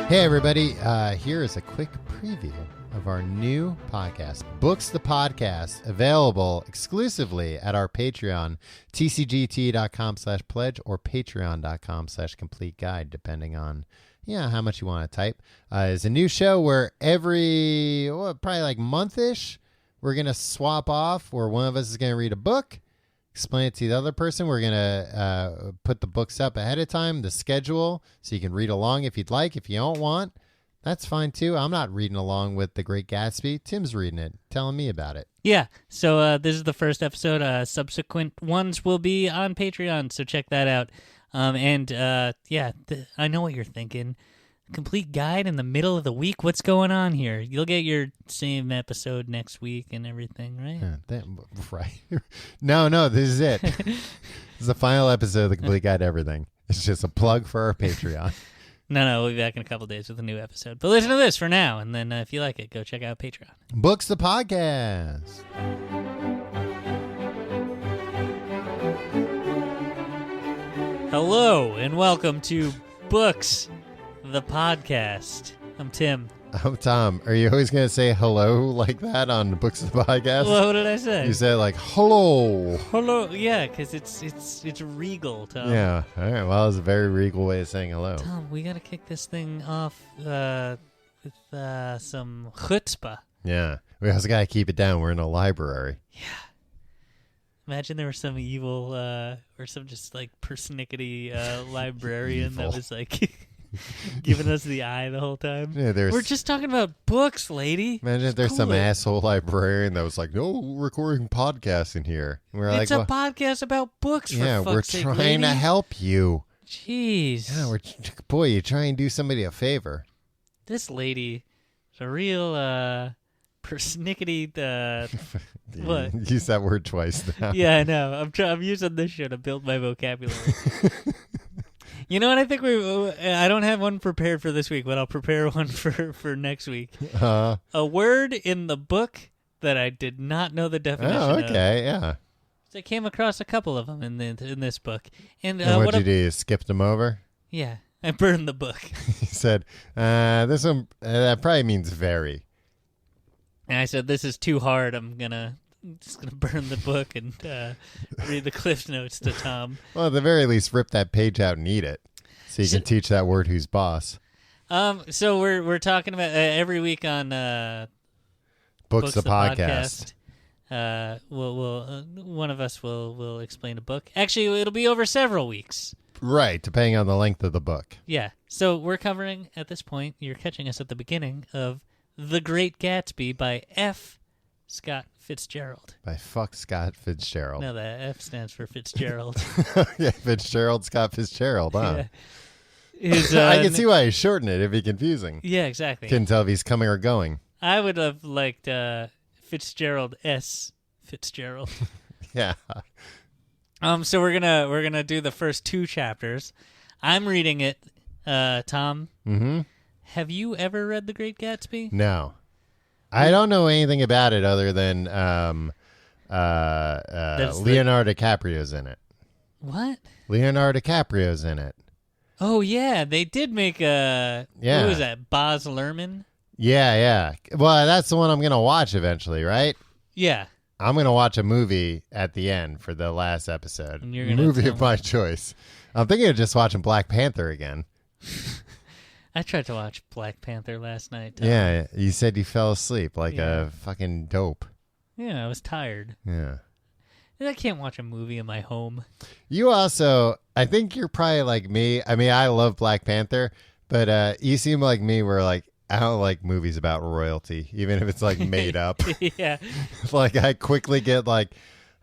Hey, everybody. Here is a quick preview of our new podcast, Books the Podcast, available exclusively at our Patreon, tcgt.com/pledge or patreon.com/complete guide, depending on how much you want to type. It's a new show where every, probably like month-ish, we're going to swap off where one of us is going to read a book, explain it to the other person. We're going to put the books up ahead of time, the schedule, so you can read along if you'd like. If you don't want, that's fine too. I'm not reading along with The Great Gatsby. Tim's reading it, telling me about it. Yeah, so this is the first episode. Subsequent ones will be on Patreon, so check that out. I know what you're thinking. Complete guide in the middle of the week? What's going on here? You'll get your same episode next week and everything, right? Right. No, this is it. This is the final episode of the Complete Guide to Everything. It's just a plug for our Patreon. No, we'll be back in a couple days with a new episode. But listen to this for now, and then if you like it, go check out Patreon. Books the Podcast. Hello, and welcome to Books the Podcast. I'm Tim. I'm Tom. Are you always going to say hello like that on Books the Podcast? Well, what did I say? You said like, hello. Hello, yeah, because it's regal, Tom. Yeah, all right. Well, it's a very regal way of saying hello. Tom, we got to kick this thing off with some chutzpah. Yeah, we also got to keep it down. We're in a library. Yeah. Imagine there was some evil or some just like persnickety librarian that was like giving us the eye the whole time. Yeah, we're just talking about books, lady. Imagine if there's some asshole librarian that was like, no recording podcasts in here. And we're it's a podcast about books, for fuck's sake, we're trying to help you. Jeez. Yeah, you try and do somebody a favor. This lady is a real persnickety what? Use that word twice now. Yeah, I know. I'm using this show to build my vocabulary. You know what? I think I don't have one prepared for this week, but I'll prepare one for next week. A word in the book that I did not know the definition of. Oh, okay, yeah. So I came across a couple of them in this book. And what'd you do? You skipped them over? Yeah, I burned the book. He said, this one, that probably means very. And I said, this is too hard. I'm just gonna burn the book and read the Cliff Notes to Tom. Well, at the very least, rip that page out and eat it, so you can teach that word who's boss. So we're talking about every week on Books the Podcast. One of us will explain a book. Actually, it'll be over several weeks. Right, depending on the length of the book. Yeah. So we're covering at this point. You're catching us at the beginning of The Great Gatsby by F. Scott Fitzgerald. By Scott Fitzgerald. No, the F stands for Fitzgerald. Yeah, Scott Fitzgerald, huh? Yeah. I can see why he's shortened it. It'd be confusing. Yeah, exactly. Couldn't tell if he's coming or going. I would have liked Fitzgerald S. Fitzgerald. Yeah. So we're gonna do the first two chapters. I'm reading it, Tom. Mm-hmm. Have you ever read The Great Gatsby? No. I don't know anything about it other than Leonardo DiCaprio's in it. What? Leonardo DiCaprio's in it. Oh, yeah. They did make a... Yeah. Who was that? Baz Luhrmann? Yeah. Well, that's the one I'm going to watch eventually, right? Yeah. I'm going to watch a movie at the end for the last episode. And you're gonna movie of my choice. I'm thinking of just watching Black Panther again. I tried to watch Black Panther last night, Tom. Yeah, you said you fell asleep like a fucking dope. Yeah, I was tired. Yeah. I can't watch a movie in my home. You also, I think you're probably like me. I mean, I love Black Panther, but you seem like me where like, I don't like movies about royalty, even if it's like made up. Yeah. Like I quickly get like,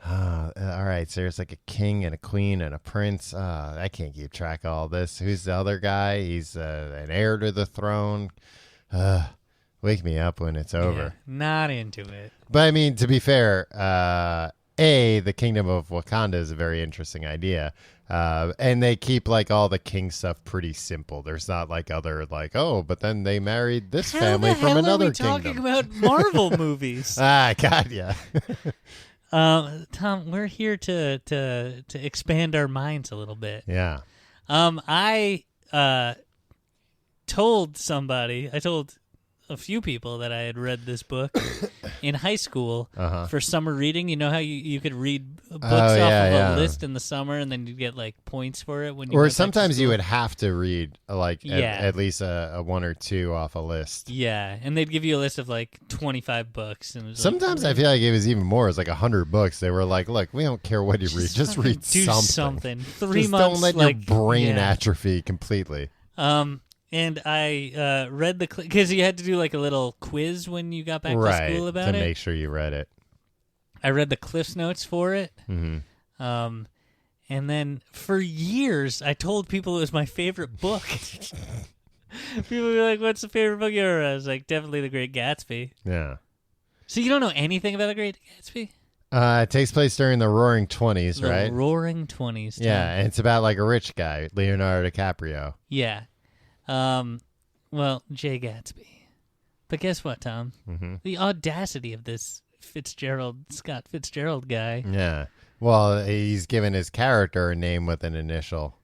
all right, so there's like a king and a queen and a prince. I can't keep track of all this. Who's the other guy? He's an heir to the throne. Wake me up when it's over. Yeah, not into it. But I mean, to be fair, the Kingdom of Wakanda is a very interesting idea. And they keep like all the king stuff pretty simple. There's not like other like, but then they married this family from another kingdom. How the hell are we talking about Marvel movies? God, yeah. Tom, we're here to expand our minds a little bit. Yeah. I told a few people that I had read this book in high school for summer reading. You know how you could read books off of a list in the summer, and then you get like points for it when you. Or sometimes you would have to read at least a one or two off a list. Yeah, and they'd give you a list of like 25 books. And sometimes I feel like it was even more. It was like 100 books. They were like, "Look, we don't care what you read. Just read do something. 3 Don't months. let your brain atrophy completely." And I read because you had to do like a little quiz when you got back to school about it. To make sure you read it. I read the Cliff's Notes for it. Mm-hmm. And then for years, I told people it was my favorite book. People would be like, "What's the favorite book you ever read?" I was like, "Definitely The Great Gatsby." Yeah. So you don't know anything about The Great Gatsby? It takes place during the Roaring Twenties, right? The Roaring Twenties. Yeah, and it's about like a rich guy, Leonardo DiCaprio. Yeah. Well, Jay Gatsby. But guess what, Tom? Mm-hmm. The audacity of this Scott Fitzgerald guy. Yeah. Well, he's given his character a name with an initial.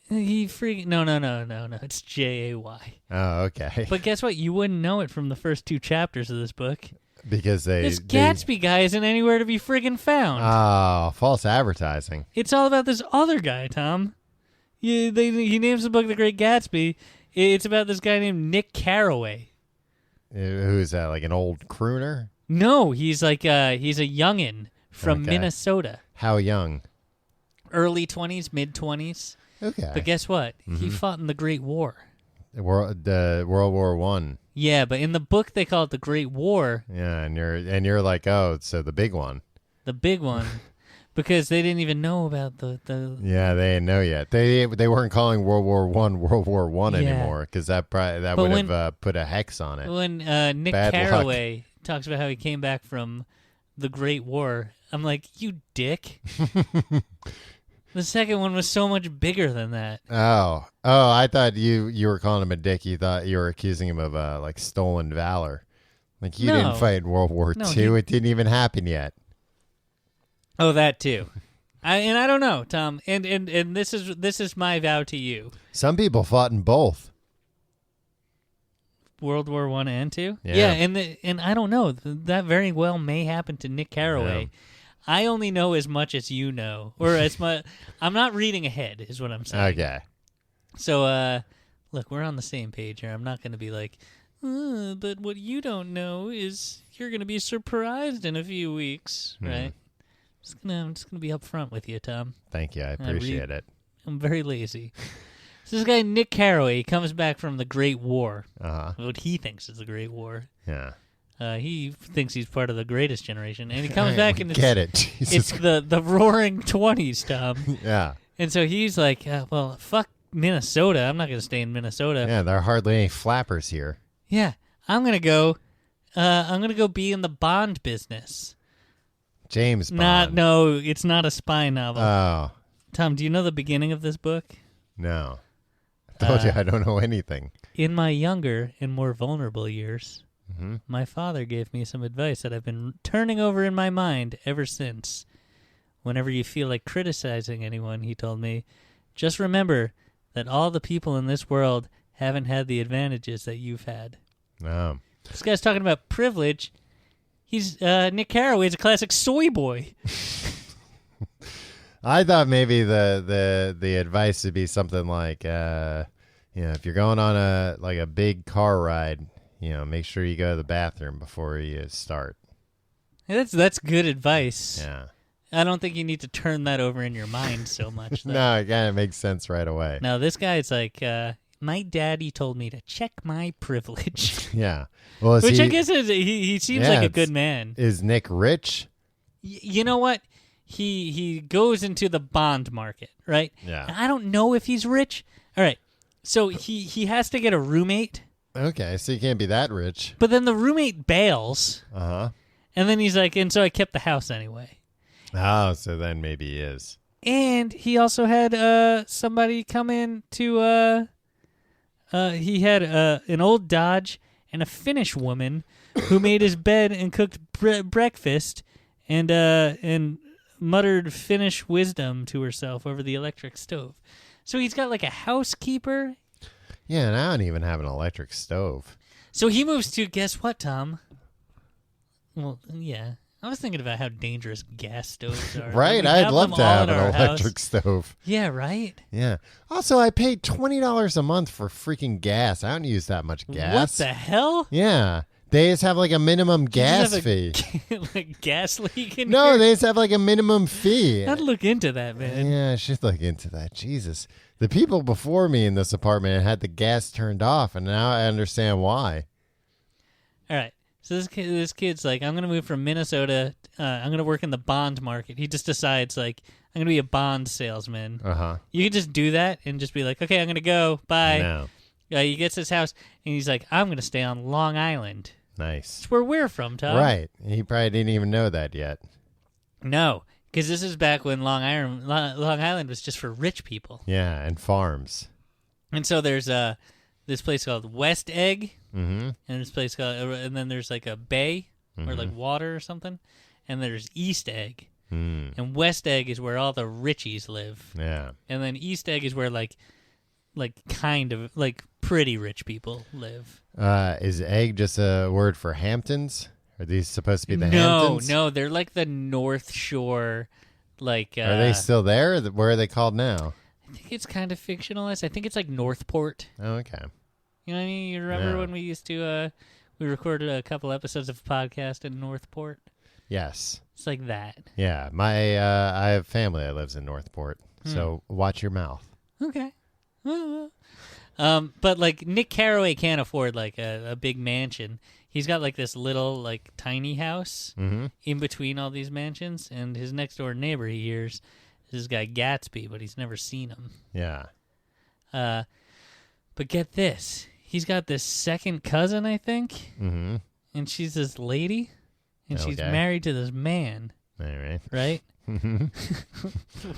He freaking... No. It's Jay. Oh, okay. But guess what? You wouldn't know it from the first 2 chapters of this book. Because this Gatsby guy isn't anywhere to be friggin' found. Oh, false advertising. It's all about this other guy, Tom. He names the book The Great Gatsby. It's about this guy named Nick Carraway. Who's that, like an old crooner? No, he's like he's a youngin' from Minnesota. How young? Early 20s, mid 20s. Okay. But guess what? Mm-hmm. He fought in the Great War. World War One. Yeah, but in the book they call it the Great War. Yeah, and you're like, oh, so the big one. The big one. Because they didn't even know about the Yeah, they didn't know yet. They weren't calling World War One anymore because that would have put a hex on it. When Nick Carraway talks about how he came back from the Great War, I'm like, you dick. The second one was so much bigger than that. Oh, I thought you were calling him a dick. You thought you were accusing him of like stolen valor. Like you didn't fight World War II. It didn't even happen yet. Oh, that too. I don't know, Tom. And this is my vow to you. Some people fought in both. World War I and II? Yeah. And I don't know. That very well may happen to Nick Carraway. Yeah. I only know as much as you know. Or as much I'm not reading ahead is what I'm saying. Okay. So look, we're on the same page here. I'm not going to be like, but what you don't know is you're going to be surprised in a few weeks, right? I'm just gonna be upfront with you, Tom. Thank you, I appreciate it. I'm very lazy. So this guy Nick Carraway, he comes back from the Great War. What he thinks is the Great War. Yeah. He thinks he's part of the greatest generation, and he comes back and it's the Roaring Twenties, Tom. Yeah. And so he's like, well, fuck Minnesota. I'm not gonna stay in Minnesota. Yeah, there are hardly any flappers here. Yeah, I'm gonna go be in the Bond business. James Bond. No, it's not a spy novel. Oh. Tom, do you know the beginning of this book? No. I told you I don't know anything. In my younger and more vulnerable years, my father gave me some advice that I've been turning over in my mind ever since. Whenever you feel like criticizing anyone, he told me, just remember that all the people in this world haven't had the advantages that you've had. Oh. This guy's talking about privilege. He's Nick Carraway's a classic soy boy. I thought maybe the advice would be something like, if you're going on a big car ride, make sure you go to the bathroom before you start. That's good advice. Yeah. I don't think you need to turn that over in your mind so much. No, it kind of makes sense right away. Now this guy's like, my daddy told me to check my privilege. Yeah. Well, which I guess is he seems like a good man. Is Nick rich? You know what? He goes into the bond market, right? Yeah. And I don't know if he's rich. All right. So he has to get a roommate. Okay, so you can't be that rich. But then the roommate bails. Uh-huh. And then he's like, and so I kept the house anyway. Oh, so then maybe he is. And he also had somebody come in to he had an old Dodge and a Finnish woman who made his bed and cooked breakfast and muttered Finnish wisdom to herself over the electric stove. So he's got like a housekeeper Yeah, and I don't even have an electric stove. So he moves to, guess what, Tom? Well, yeah. I was thinking about how dangerous gas stoves are. Right? We I'd have love them to all have in an our electric house. stove. Yeah, right? Yeah. Also, I paid $20 a month for freaking gas. I don't use that much gas. What the hell? Yeah. They just have like a minimum Do you just gas have a fee. like gas leak in No, here? they just have like a minimum fee. I'd look into that, man. Yeah, I should look into that. Jesus. The people before me in this apartment had the gas turned off, and now I understand why. All right. So this kid's like, I'm going to move from Minnesota. I'm going to work in the bond market. He just decides, like, I'm going to be a bond salesman. Uh-huh. You can just do that and just be like, okay, I'm going to go. Bye. No. He gets his house, and he's like, I'm going to stay on Long Island. Nice. That's where we're from, Tom. Right. He probably didn't even know that yet. No, because this is back when Long Island was just for rich people. Yeah, and farms. And so there's this place called West Egg, Mm-hmm. and this place called, and then there's like a bay or like water or something, and there's East Egg, and West Egg is where all the richies live, Yeah. and then East Egg is where like kind of like pretty rich people live. Is egg just a word for Hamptons? Are these supposed to be the Hamptons? No, they're like the North Shore, like. Are they still there? Where are they called now? I think it's kind of fictionalized. I think it's like Northport. Oh, okay. You know what I mean? You remember No. when we used to, we recorded a couple episodes of a podcast in Northport? Yes. It's like that. Yeah. I have family that lives in Northport, so watch your mouth. Okay. But like Nick Carraway can't afford like a big mansion. He's got like this little like tiny house in between all these mansions, and his next door neighbor he hears is this guy Gatsby, but he's never seen him. Yeah. But get this. He's got this second cousin, I think, and she's this lady, and she's Okay. married to this man, All right. right?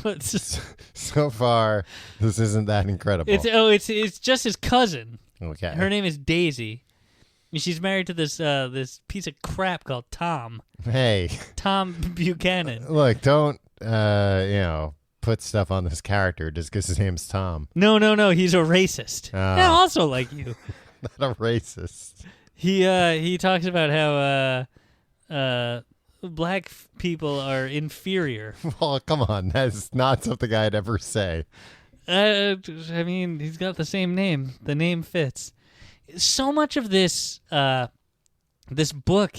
What's this? So far, this isn't that incredible. It's just his cousin. Okay. Her name is Daisy. And she's married to this this piece of crap called Tom Hey, Buchanan. look, don't put stuff on this character just because his name's Tom. No, he's a racist. Oh. Yeah, also like you. Not a racist. He talks about how black people are inferior. Well, come on, that's not something I'd ever say. I mean, he's got the same name. The name fits. So much of this this book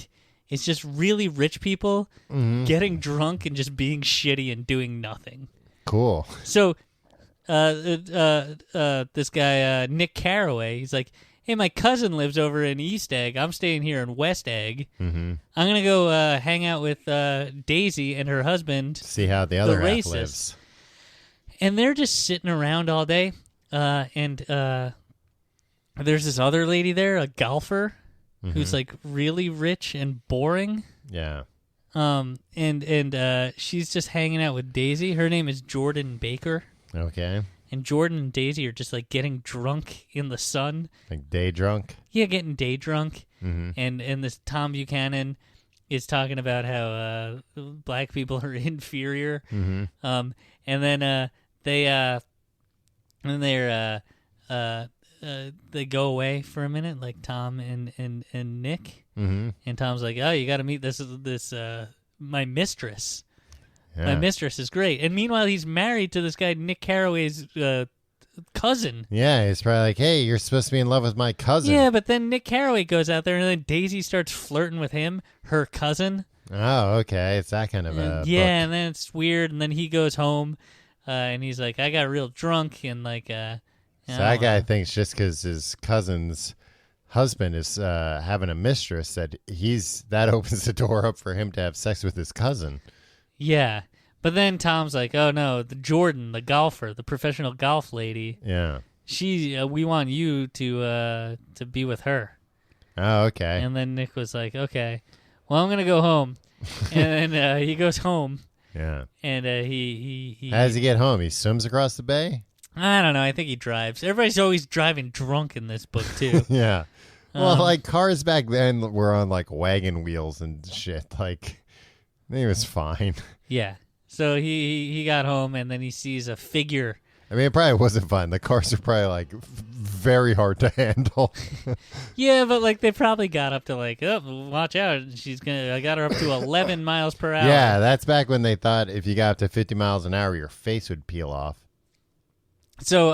is just really rich people getting drunk and just being shitty and doing nothing. Cool. So, this guy Nick Carraway, he's like, "Hey, my cousin lives over in East Egg. I'm staying here in West Egg. I'm gonna go hang out with Daisy and her husband." See how the other half racist. lives. And they're just sitting around all day. And there's this other lady there, a golfer, who's like really rich and boring. Yeah. And she's just hanging out with Daisy. Her name is Jordan Baker. Okay. And Jordan and Daisy are just like getting drunk in the sun. Like day drunk. Yeah, getting day drunk. Mm-hmm. And this Tom Buchanan is talking about how black people are inferior. Mm-hmm. And then they go away for a minute, like Tom and Nick. Mm-hmm. And Tom's like, "Oh, you got to meet this my mistress. Yeah. My mistress is great." And meanwhile, he's married to this guy Nick Carraway's cousin. Yeah, he's probably like, "Hey, you're supposed to be in love with my cousin." Yeah, but then Nick Carraway goes out there, and then Daisy starts flirting with him, her cousin. Oh, okay. It's that kind of a And book. and then it's weird, and then he goes home, and he's like, "I got real drunk," and like, So that guy thinks just because his cousin's husband is having a mistress that opens the door up for him to have sex with his cousin. Yeah. But then Tom's like, "Oh no, the Jordan, the golfer, the professional golf lady, Yeah. we want you to be with her." Oh, okay. And then Nick was like, "Okay, well, I'm gonna go home." And then he goes home, Yeah. and he How does he get home? He swims across the bay? I don't know. I think he drives. Everybody's always driving drunk in this book too. Yeah. Well, like cars back then were on like wagon wheels and shit. Like, he was fine. Yeah. So he got home, and then he sees a figure I mean, it probably wasn't fun. The cars are probably like very hard to handle. Yeah, but like they probably got up to like, oh, watch out, I got her up to 11 miles per hour. Yeah, that's back when they thought if you got up to 50 miles an hour, your face would peel off. So,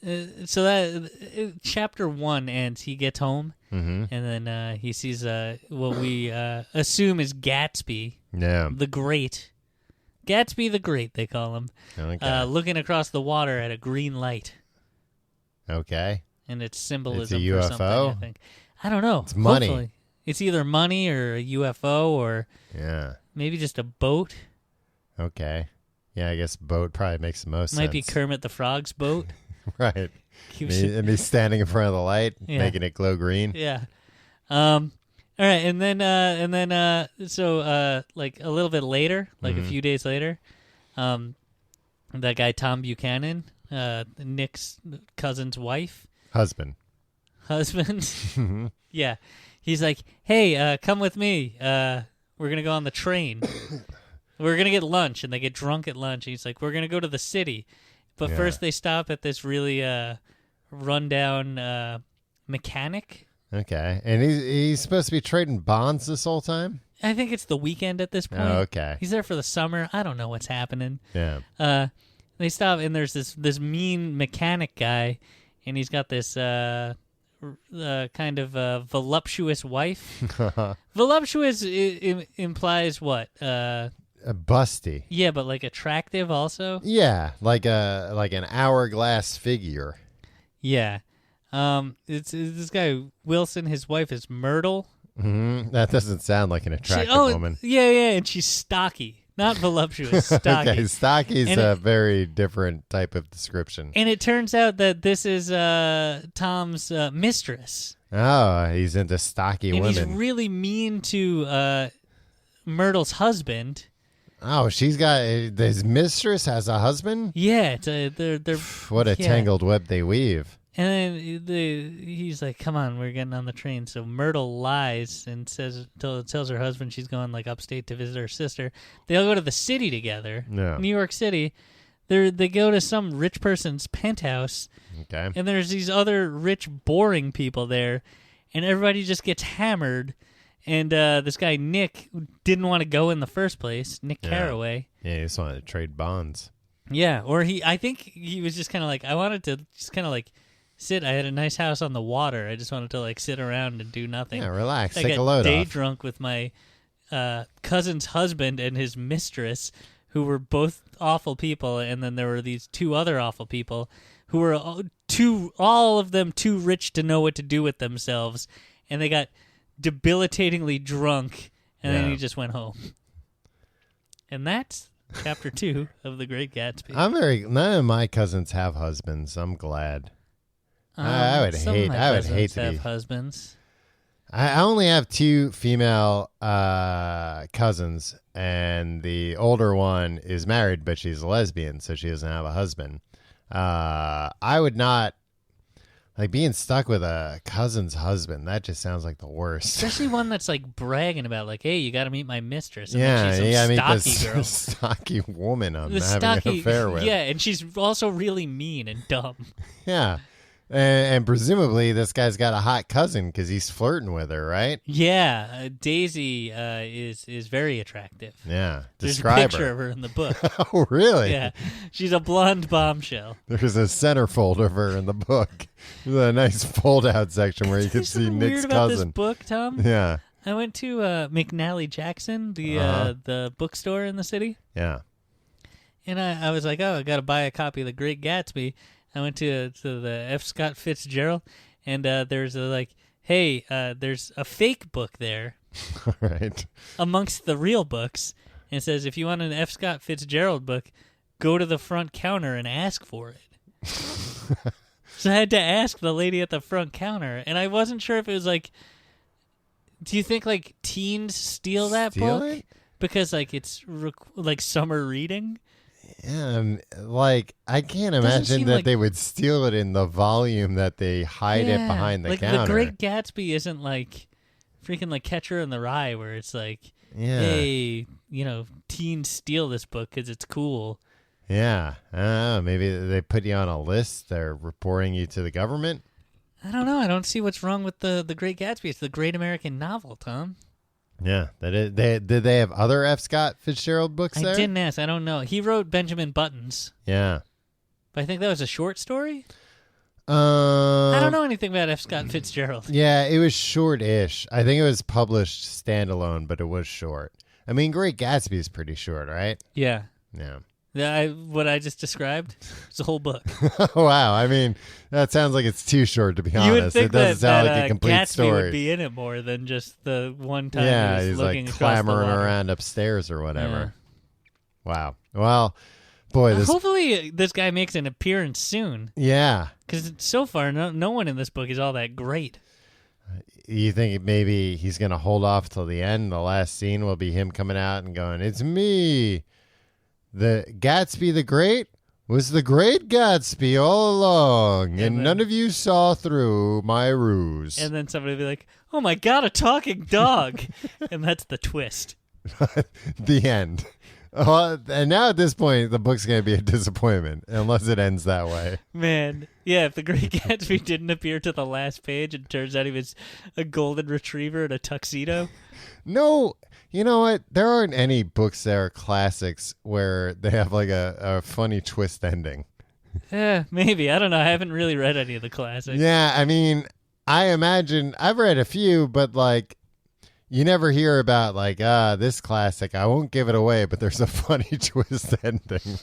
that chapter 1 ends. He gets home, Mm-hmm. and then he sees what we assume is Gatsby, Yeah. the Great. Gatsby the Great, they call him. Okay. Looking across the water at a green light. Okay. And it's symbolism It's a for UFO? something, I think. I don't know. It's money. Hopefully. It's either money or a UFO or Yeah. maybe just a boat. Okay. Yeah, I guess boat probably makes the most Might sense. be Kermit the Frog's boat. Right. Keeps And he's standing in front of the light, Yeah. making it glow green. Yeah. All right, and then so like a little bit later, like a few days later, that guy Tom Buchanan, Nick's cousin's Husband. yeah, he's like, hey, come with me. We're gonna go on the train. We're gonna get lunch, and they get drunk at lunch. He's like, we're gonna go to the city, but Yeah. first they stop at this really rundown mechanic. Okay. And he's supposed to be trading bonds this whole time? I think it's the weekend at this point. Oh, okay. He's there for the summer. I don't know what's happening. Yeah. They stop, and there's this mean mechanic guy, and he's got this kind of voluptuous wife. Voluptuous implies what? Busty. Yeah, but like attractive also. Yeah, like an hourglass figure. Yeah. It's this guy Wilson. His wife is Myrtle. Mm-hmm. That doesn't sound like an attractive woman. Yeah, and she's stocky, not voluptuous. Stocky. Okay, stocky's And a very different type of description. And it turns out that this is Tom's mistress. Oh, he's into stocky And women. he's really mean to Myrtle's husband. Oh, she's got his mistress has a husband? Yeah, they're What a yeah. tangled web they weave. And then he's like, "Come on, we're getting on the train." So Myrtle lies and tells her husband she's going like upstate to visit her sister. They all go to the city together, Yeah. New York City. They go to some rich person's penthouse, Okay. and there's these other rich, boring people there, and everybody just gets hammered. And this guy Nick who didn't want to go in the first place, Nick Yeah. Carraway. Yeah, he just wanted to trade bonds. Yeah, or I think he was just kind of like, I wanted to just kind of like sit. I had a nice house on the water. I just wanted to like sit around and do nothing. Yeah, relax. I Take a got load day off. drunk with my cousin's husband and his mistress, who were both awful people, and then there were these two other awful people who were all of them too rich to know what to do with themselves, and they got debilitatingly drunk, and then Yeah. he just went home. And that's chapter 2 of The Great Gatsby. None of my cousins have husbands. I'm glad. I would Some of hate- my I would cousins hate to have be- husbands. I only have 2 female cousins, and the older one is married, but she's a lesbian, so she doesn't have a husband. I would not like being stuck with a cousin's husband. That just sounds like the worst. Especially one that's like bragging about, like, hey, you got to meet my mistress. And Yeah, then she's yeah. I some mean, stocky this girl. stocky woman I'm The having stocky, an affair with. yeah, and she's also really mean and dumb. Yeah. And presumably this guy's got a hot cousin because he's flirting with her, right? Yeah, Daisy is very attractive. Yeah. There's a Describe picture her. of her in the book. Oh, really? Yeah, she's a blonde bombshell. There's a centerfold of her in the book. There's a nice fold-out section where you can There's see something Nick's weird about cousin. this book, Tom. Yeah. I went to McNally Jackson, the bookstore in the city, Yeah. and I was like, oh, I got to buy a copy of The Great Gatsby. I went to the F. Scott Fitzgerald, and there's there's a fake book there All right. amongst the real books, and it says, if you want an F. Scott Fitzgerald book, go to the front counter and ask for it. So I had to ask the lady at the front counter, and I wasn't sure if it was like, do you think like teens steal that Steal book? it? Because like it's like summer reading? Yeah, I can't Doesn't imagine seem that like- they would steal it in the volume that they hide it behind the like counter. The Great Gatsby isn't like freaking like Catcher in the Rye, where it's like, Yeah. hey, teens steal this book because it's cool. Yeah. Maybe they put you on a list. They're reporting you to the government. I don't know. I don't see what's wrong with the Great Gatsby. It's the great American novel, Tom. Yeah. Did they have other F. Scott Fitzgerald books there? I didn't ask. I don't know. He wrote Benjamin Buttons. Yeah. But I think that was a short story. I don't know anything about F. Scott Fitzgerald. Yeah, it was short-ish. I think it was published standalone, but it was short. I mean, Great Gatsby is pretty short, right? Yeah. Yeah. What I just described is a whole book. Wow. I mean, that sounds like it's too short, to be honest. You would think it doesn't sound like a complete Gatsby story. would be in it more than just the one time Yeah, he was he's looking like across the clamoring water. around upstairs or whatever. Wow. Well, boy, this. Hopefully this guy makes an appearance soon. Yeah. Because so far, no one in this book is all that great. You think maybe he's going to hold off till the end? The last scene will be him coming out and going, "It's me. The Gatsby the Great was the great Gatsby all along, and then, none of you saw through my ruse." And then somebody will be like, "Oh my God, a talking dog." And that's the twist. The end. And now at this point, the book's going to be a disappointment unless it ends that way. Man, yeah, if the Great Gatsby didn't appear to the last page and turns out he was a golden retriever in a tuxedo. No, you know what? There aren't any books that are classics where they have like a funny twist ending. Yeah, maybe. I don't know. I haven't really read any of the classics. Yeah, I mean, I imagine I've read a few, but like you never hear about like, this classic. I won't give it away, but there's a funny twist ending.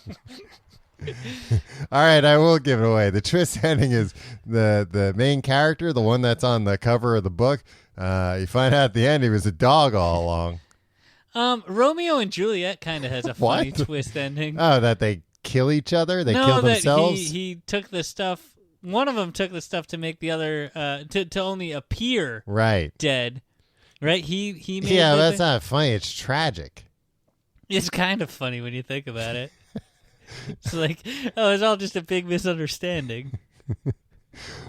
All right, I will give it away. The twist ending is the main character, the one that's on the cover of the book. You find out at the end he was a dog all along. Romeo and Juliet kind of has a funny twist ending. Oh, that they kill each other? They kill themselves? He took the stuff. One of them took the stuff to make the other to only appear dead. Right? He made that's not funny. It's tragic. It's kind of funny when you think about it. It's like, oh, it's all just a big misunderstanding.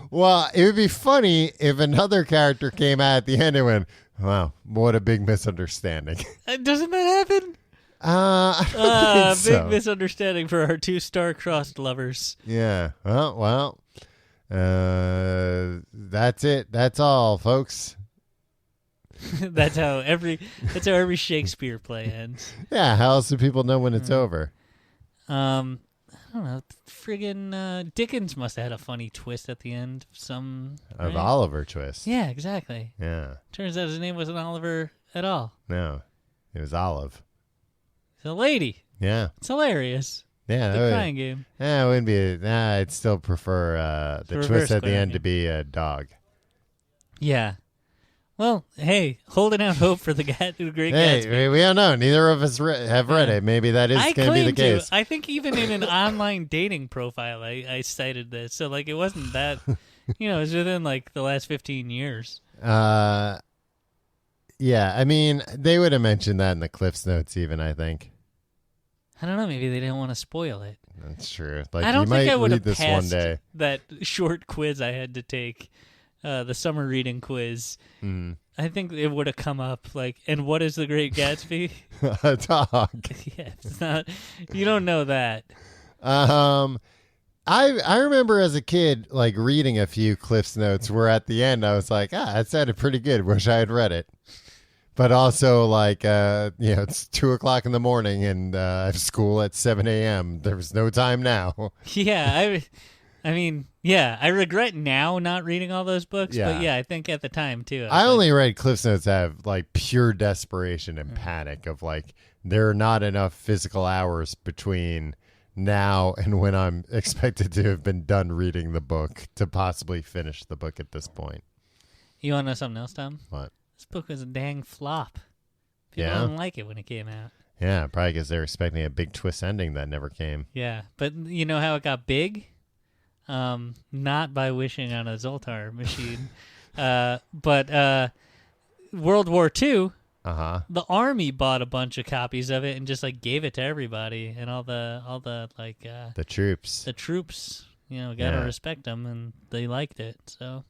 Well, it would be funny if another character came out at the end and went, "Wow, what a big misunderstanding." Doesn't that happen? I don't think so. Big misunderstanding for our two star-crossed lovers. Yeah. Well, that's it. That's all, folks. That's how every Shakespeare play ends. Yeah, how else do people know when it's over? I don't know. Friggin' Dickens must have had a funny twist at the end. Of Oliver Twist. Yeah, exactly. Yeah. Turns out his name wasn't Oliver at all. No, it was Olive. It's a lady. Yeah. It's hilarious. Yeah. The crying game. Yeah, it wouldn't be. I'd still prefer the twist at the end to be a dog. Yeah. Well, hey, holding out hope for the Great Gatsby. Hey, we don't know. Neither of us have read it. Maybe that is going to be the case. I think even in an online dating profile, I cited this. So, like, it wasn't that, it was within, like, the last 15 years. Yeah, I mean, they would have mentioned that in the Cliff's Notes even, I think. I don't know. Maybe they didn't want to spoil it. That's true. Like, I don't you think might I would read have this passed one day. that short quiz I had to take. The summer reading quiz. I think it would have come up like, and what is the Great Gatsby? A dog. Yeah, it's not. You don't know that. I remember as a kid like reading a few Cliff's Notes where at the end I was like, that sounded pretty good. Wish I had read it. But also like, it's 2:00 in the morning and I have school at 7 a.m. There's no time now. Yeah, I mean, yeah, I regret now not reading all those books, but yeah, I think at the time too. I only read Cliff's Notes out of like pure desperation and panic of like there are not enough physical hours between now and when I'm expected to have been done reading the book to possibly finish the book at this point. You want to know something else, Tom? What? This book was a dang flop. People didn't like it when it came out. Yeah, probably because they're expecting a big twist ending that never came. Yeah, but you know how it got big? Not by wishing on a Zoltar machine, but World War II. The army bought a bunch of copies of it and just like gave it to everybody, and all the like the troops. The troops, gotta respect them, and they liked it. So,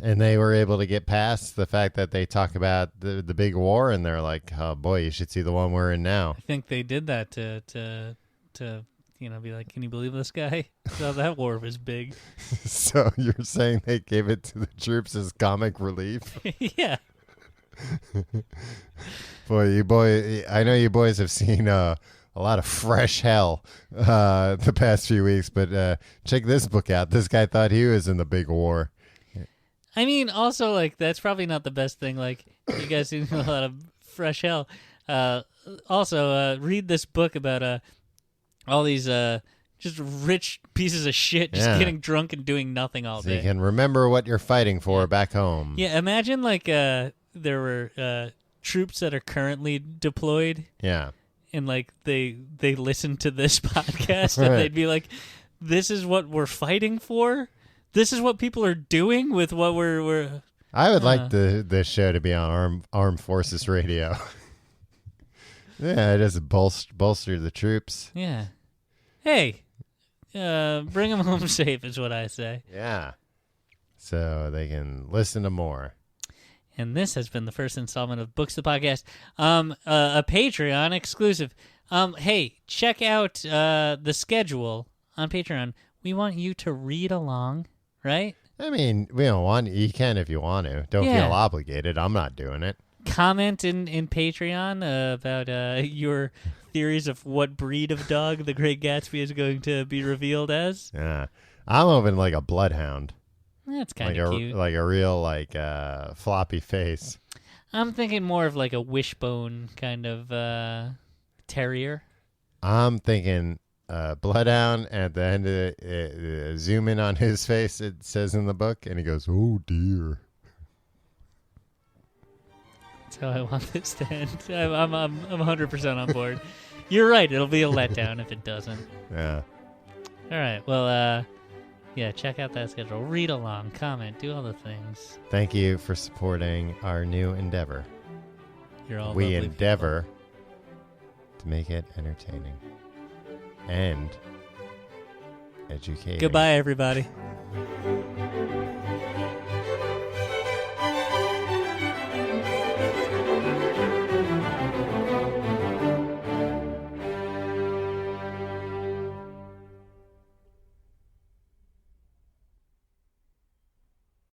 and they were able to get past the fact that they talk about the big war, and they're like, "Oh boy, you should see the one we're in now." I think they did that to be like, can you believe this guy? So that war was big. So you're saying they gave it to the troops as comic relief? Yeah. Boy, I know you boys have seen a lot of fresh hell the past few weeks, but check this book out. This guy thought he was in the big war. I mean, also, like, that's probably not the best thing. Like, you guys seen a lot of fresh hell. Also, read this book about all these just rich pieces of shit just getting drunk and doing nothing all so day. You can remember what you're fighting for back home. Yeah, imagine, like, there were troops that are currently deployed. Yeah. And, like, they listen to this podcast and they'd be like, this is what we're fighting for? This is what people are doing with what we're I would like this show to be on Armed Forces Radio. Yeah, it does bolster the troops. Yeah. Hey, bring them home safe is what I say. Yeah. So they can listen to more. And this has been the first installment of Books the Podcast, a Patreon exclusive. Hey, check out the schedule on Patreon. We want you to read along, right? I mean, we don't want you can if you want to. Don't feel obligated. I'm not doing it. Comment in Patreon about your theories of what breed of dog the Great Gatsby is going to be revealed as. Yeah, I'm hoping like a bloodhound. That's kind of cute. Like a real floppy face. I'm thinking more of like a wishbone kind of terrier. I'm thinking bloodhound, and at the end of it, zoom in on his face, it says in the book, and he goes, "Oh dear." That's how I want this to end. I'm 100% on board. You're right. It'll be a letdown if it doesn't. Yeah. All right. Well, yeah, check out that schedule. Read along, comment, do all the things. Thank you for supporting our new endeavor. You're all we lovely endeavor to make it entertaining and educating. Goodbye, everybody.